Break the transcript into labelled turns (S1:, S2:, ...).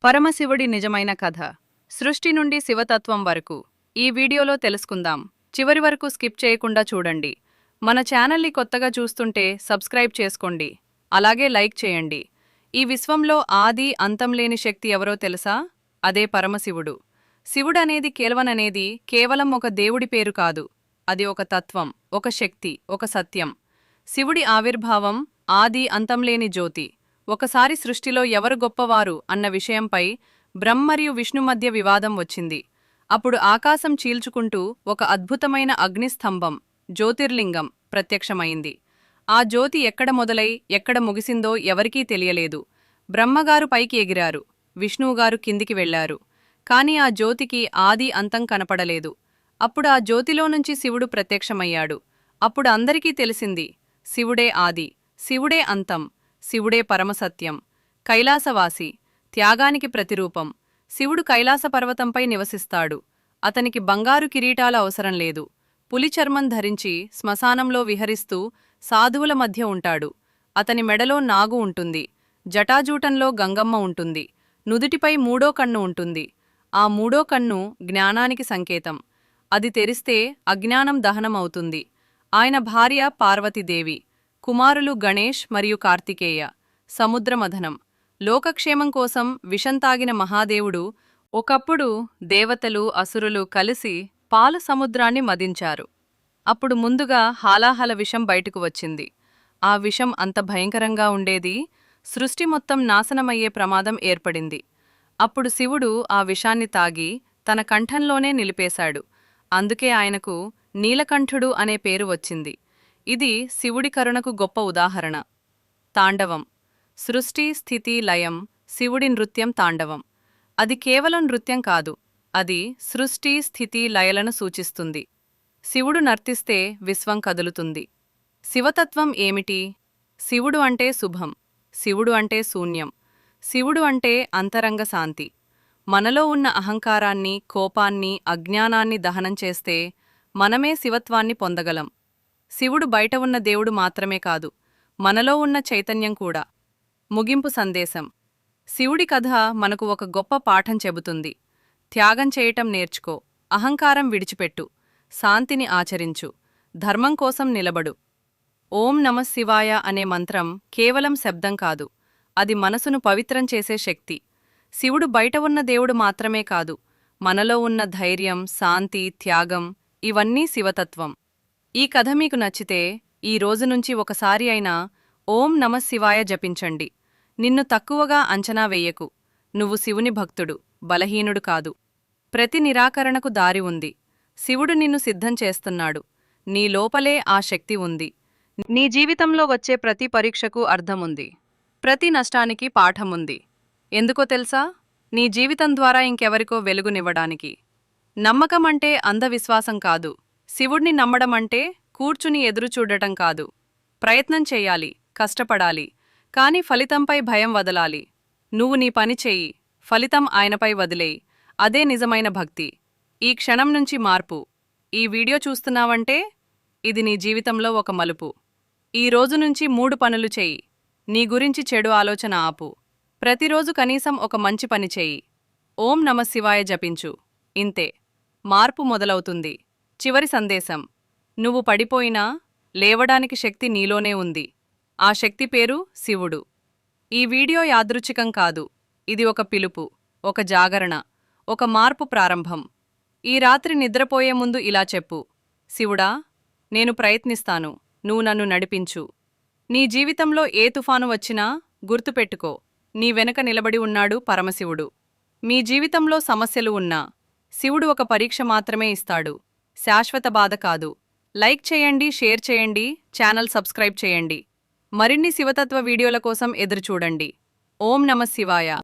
S1: పరమశివుడి నిజమైన కథ. సృష్టి నుండి శివతత్వం వరకు ఈ వీడియోలో తెలుసుకుందాం. చివరి వరకు స్కిప్ చేయకుండా చూడండి. మన ఛానల్ని కొత్తగా చూస్తుంటే సబ్స్క్రైబ్ చేసుకోండి. అలాగే లైక్ చేయండి. ఈ విశ్వంలో ఆది అంతం లేని శక్తి ఎవరో తెలుసా? అదే పరమశివుడు. శివుడనేది కేవలం ఒక దేవుడి పేరు కాదు. అది ఒక తత్వం, ఒక శక్తి, ఒక సత్యం. శివుడి ఆవిర్భావం ఆది అంతంలేని జ్యోతి. ఒకసారి సృష్టిలో ఎవరు గొప్పవారు అన్న విషయంపై బ్రహ్మ మరియు విష్ణు మధ్య వివాదం వచ్చింది. అప్పుడు ఆకాశం చీల్చుకుంటూ ఒక అద్భుతమైన అగ్నిస్తంభం, జ్యోతిర్లింగం ప్రత్యక్షమైంది. ఆ జ్యోతి ఎక్కడ మొదలై ఎక్కడ ముగిసిందో ఎవరికీ తెలియలేదు. బ్రహ్మగారు పైకి ఎగిరారు, విష్ణువుగారు కిందికి వెళ్లారు. కాని ఆ జ్యోతికి ఆది అంతం కనపడలేదు. అప్పుడు ఆ జ్యోతిలో నుంచి శివుడు ప్రత్యక్షమయ్యాడు. అప్పుడు అందరికీ తెలిసింది, శివుడే ఆది, శివుడే అంతం, శివుడే పరమసత్యం. కైలాసవాసి, త్యాగానికి ప్రతిరూపం. శివుడు కైలాస పర్వతంపై నివసిస్తాడు. అతనికి బంగారు కిరీటాల అవసరం లేదు. పులి చర్మం ధరించి శ్మశానంలో విహరిస్తూ సాధువుల మధ్య ఉంటాడు. అతని మెడలో నాగు ఉంటుంది. జటాజూటంలో గంగమ్మ ఉంటుంది. నుదుటిపై మూడో కన్ను ఉంటుంది. ఆ మూడో కన్ను జ్ఞానానికి సంకేతం. అది తెరిస్తే అజ్ఞానం దహనమవుతుంది. ఆయన భార్య పార్వతీదేవి, కుమారులు గణేష్ మరియు కార్తికేయ. సముద్రమథనం, లోకక్షేమం కోసం విషం తాగిన మహాదేవుడు. ఒకప్పుడు దేవతలు అసురులు కలిసి పాల సముద్రాన్ని మదించారు. అప్పుడు ముందుగా హాలాహల విషం బయటకు వచ్చింది. ఆ విషం అంత భయంకరంగా ఉండేది, సృష్టి మొత్తం నాశనమయ్యే ప్రమాదం ఏర్పడింది. అప్పుడు శివుడు ఆ విషాన్ని తాగి తన కంఠంలోనే నిలిపేశాడు. అందుకే ఆయనకు నీలకంఠుడు అనే పేరు వచ్చింది. ఇది శివుడి కరుణకు గొప్ప ఉదాహరణ. తాండవం, సృష్టి స్థితి లయం. శివుడి నృత్యం తాండవం. అది కేవలం నృత్యం కాదు, అది సృష్టి స్థితి లయలను సూచిస్తుంది. శివుడు నర్తిస్తే విశ్వం కదులుతుంది. శివతత్వం ఏమిటి? శివుడు అంటే శుభం, శివుడు అంటే శూన్యం, శివుడు అంటే అంతరంగ శాంతి. మనలో ఉన్న అహంకారాన్ని, కోపాన్ని, అజ్ఞానాన్ని దహనం చేస్తే మనమే శివత్వాన్ని పొందగలం. శివుడు బయట ఉన్న దేవుడు మాత్రమే కాదు, మనలో ఉన్న చైతన్యం కూడా. ముగింపు సందేశం. శివుడి కథ మనకు ఒక గొప్ప పాఠం చెబుతుంది. త్యాగం చేయటం నేర్చుకో, అహంకారం విడిచిపెట్టు, శాంతిని ఆచరించు, ధర్మం కోసం నిలబడు. ఓం నమః శివాయ అనే మంత్రం కేవలం శబ్దం కాదు, అది మనసును పవిత్రం చేసే శక్తి. శివుడు బయట ఉన్న దేవుడు మాత్రమే కాదు, మనలో ఉన్న ధైర్యం, శాంతి, త్యాగం ఇవన్నీ శివతత్వం. ఈ కథ మీకు నచ్చితే ఈ రోజు నుంచి ఒకసారి అయినా ఓం నమః శివాయ జపించండి. నిన్ను తక్కువగా అంచనా వెయ్యకు. నువ్వు శివుని భక్తుడు, బలహీనుడు కాదు. ప్రతి నిరాకరణకు దారి ఉంది. శివుడు నిన్ను సిద్ధం చేస్తున్నాడు. నీ లోపలే ఆ శక్తి ఉంది. నీ జీవితంలో వచ్చే ప్రతి పరీక్షకు అర్థముంది. ప్రతి నష్టానికి పాఠముంది. ఎందుకో తెలుసా? నీ జీవితం ద్వారా ఇంకెవరికో వెలుగునివ్వడానికి. నమ్మకమంటే అంధవిశ్వాసం కాదు. శివుణ్ణి నమ్మడమంటే కూర్చుని ఎదురుచూడటం కాదు. ప్రయత్నం చెయ్యాలి, కష్టపడాలి, కాని ఫలితంపై భయం వదలాలి. నువ్వు నీ పని చెయ్యి, ఫలితం ఆయనపై వదిలేయి. అదే నిజమైన భక్తి. ఈ క్షణం నుంచి మార్పు. ఈ వీడియో చూస్తున్నావంటే ఇది నీ జీవితంలో ఒక మలుపు. ఈ రోజు నుంచి 3 పనులు చెయ్యి. నీ గురించి చెడు ఆలోచన ఆపు. ప్రతిరోజు కనీసం ఒక మంచి పని చెయ్యి. ఓం నమః శివాయ జపించు. ఇంతే, మార్పు మొదలవుతుంది. చివరి సందేశం. నువ్వు పడిపోయినా లేవడానికి శక్తి నీలోనే ఉంది. ఆ శక్తి పేరు శివుడు. ఈ వీడియో యాదృచ్ఛికం కాదు, ఇది ఒక పిలుపు, ఒక జాగరణ, ఒక మార్పు ప్రారంభం. ఈ రాత్రి నిద్రపోయే ముందు ఇలా చెప్పు, శివుడా, నేను ప్రయత్నిస్తాను, నువ్వు నన్ను నడిపించు. నీ జీవితంలో ఏ తుఫాను వచ్చినా గుర్తుపెట్టుకో, నీ వెనక నిలబడి ఉన్నాడు పరమశివుడు. మీ జీవితంలో సమస్యలు ఉన్నా శివుడు ఒక పరీక్ష మాత్రమే ఇస్తాడు, శాశ్వత బాధ కాదు. లైక్ చేయండి, షేర్ చేయండి, ఛానల్ సబ్స్క్రైబ్ చేయండి. మరిన్ని శివతత్వ వీడియోల కోసం ఎదురుచూడండి. ఓం నమః శివాయ.